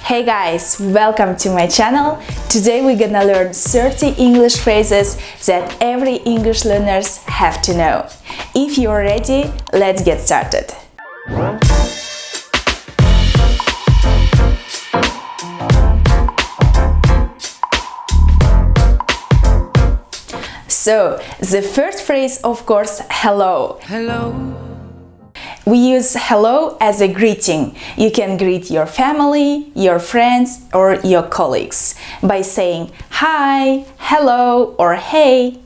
Hey guys, welcome to my channel. Today we're gonna learn 30 English phrases that every English learners have to know. If you're ready, let's get started. So, the first phrase, of course, hello. Hello. We use hello as a greeting. You can greet your family, your friends, or your colleagues by saying hi, hello, or hey.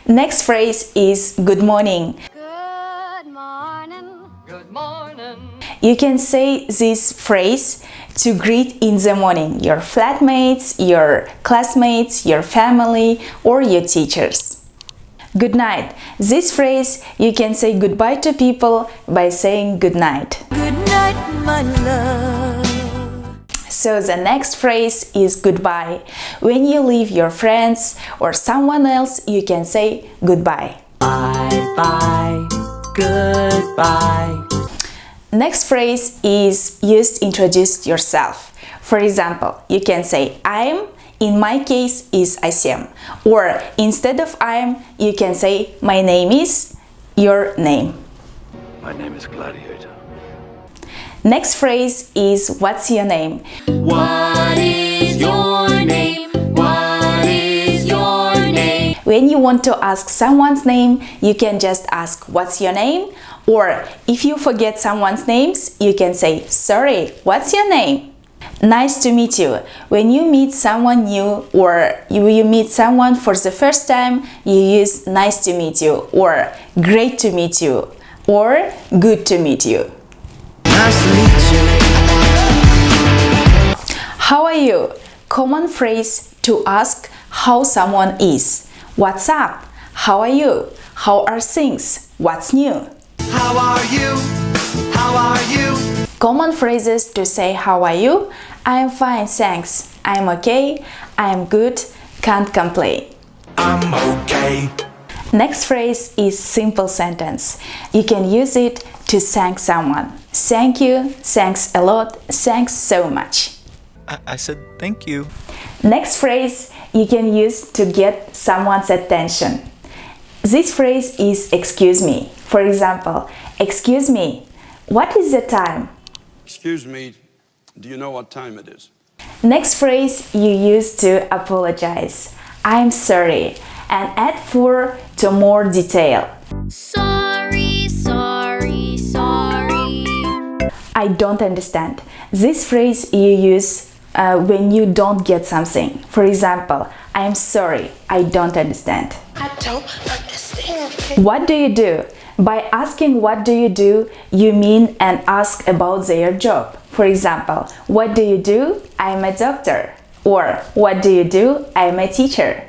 Next phrase is good morning. Good morning. Good morning. You can say this phrase to greet in the morning your flatmates, your classmates, your family, or your teachers. Good night. This phrase you can say goodbye to people by saying good night. Good night, my love. So the next phrase is goodbye. When you leave your friends or someone else, you can say goodbye. Bye bye. Goodbye. Next phrase is used to introduce yourself. For example, you can say I'm. In my case is Asem. Or instead of I'm, you can say my name is, your name. My name is Gladiator. Next phrase is what's your name? What is your name? What is your name? When you want to ask someone's name, you can just ask what's your name? Or if you forget someone's names, you can say sorry, what's your name? Nice to meet you. When you meet someone new or you meet someone for the first time, you use nice to meet you or great to meet you or good to meet you. Nice to meet you. How are you? Common phrase to ask how someone is. What's up? How are you? How are things? What's new? How are you? How are you? Common phrases to say how are you? I'm fine, thanks. I'm okay. I'm good. Can't complain. I'm okay. Next phrase is simple sentence. You can use it to thank someone. Thank you, thanks a lot, thanks so much. I said thank you. Next phrase you can use to get someone's attention. This phrase is excuse me. For example, excuse me, what is the time? Excuse me, do you know what time it is? Next phrase you use to apologize. I'm sorry, and add for to more detail. Sorry, sorry, sorry. I don't understand. This phrase you use when you don't get something. For example, I'm sorry, I don't understand. I don't understand. What do you do? By asking what do you do, you mean and ask about their job. For example, what do you do? I'm a doctor. Or what do you do? I'm a teacher.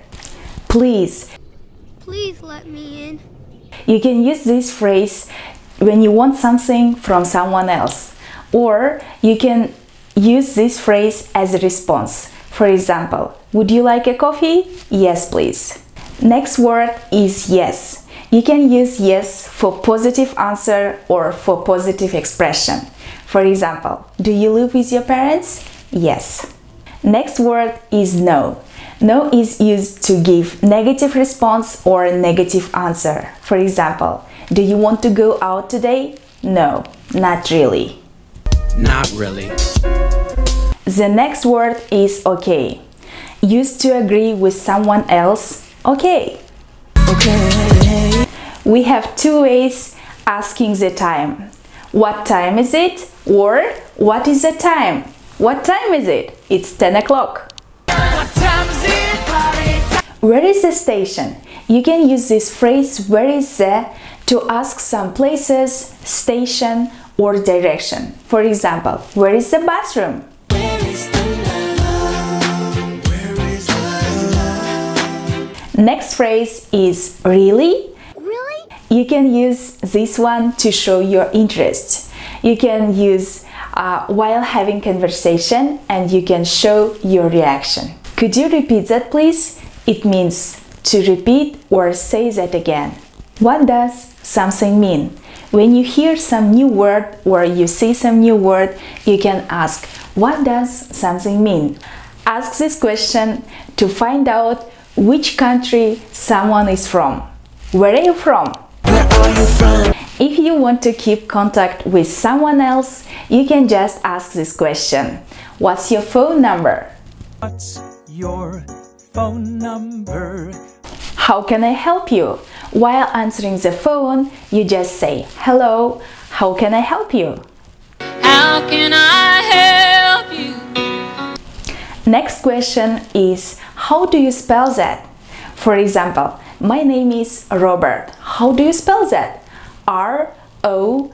Please. Please let me in. You can use this phrase when you want something from someone else. Or you can use this phrase as a response. For example, would you like a coffee? Yes, please. Next word is yes. You can use yes for positive answer or for positive expression. For example, do you live with your parents? Yes. Next word is no. No is used to give negative response or negative answer. For example, do you want to go out today? No, not really. Not really. The next word is okay. Used to agree with someone else, okay. Okay. We have two ways asking the time. What time is it? Or what is the time? What time is it? It's 10 o'clock. What time is it? Party. Where is the station? You can use this phrase where is the to ask some places, station, or direction. For example, where is the bathroom? Where is the love? Where is the love? Next phrase is really. Really? You can use this one to show your interest. You can use while having conversation and you can show your reaction. Could you repeat that please? It means to repeat or say that again. What does something mean? When you hear some new word or you see some new word, you can ask What does something mean? Ask this question to find out which country someone is from. Where are you from? Where are you from? If you want to keep contact with someone else, you can just ask this question. What's your phone number? What's your phone number? How can I help you? While answering the phone, you just say, hello, how can I help you? How can I help you? Next question is, how do you spell that? For example, my name is Robert. How do you spell that? R-O-B-E-R-T.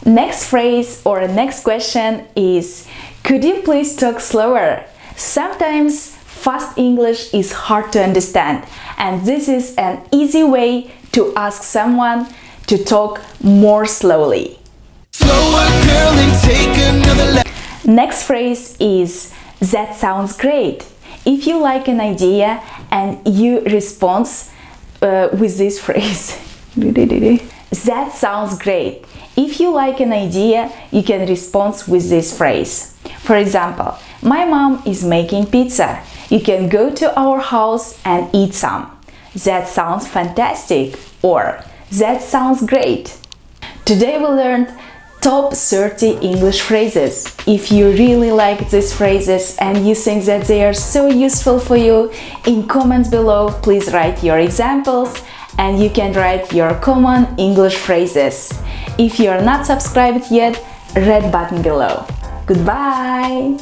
Next phrase or next question is, could you please talk slower? Sometimes fast English is hard to understand, and this is an easy way to ask someone to talk more slowly. Slower, girl, and take another lap. Next phrase is, that sounds great. If you like an idea and you respond with this phrase, that sounds great. If you like an idea, you can respond with this phrase. For example, my mom is making pizza. You can go to our house and eat some. That sounds fantastic, or that sounds great. Today we learned top 30 English phrases. If you really like these phrases and you think that they are so useful for you, in comments below please write your examples and you can write your common English phrases. If you are not subscribed yet, red button below. Goodbye!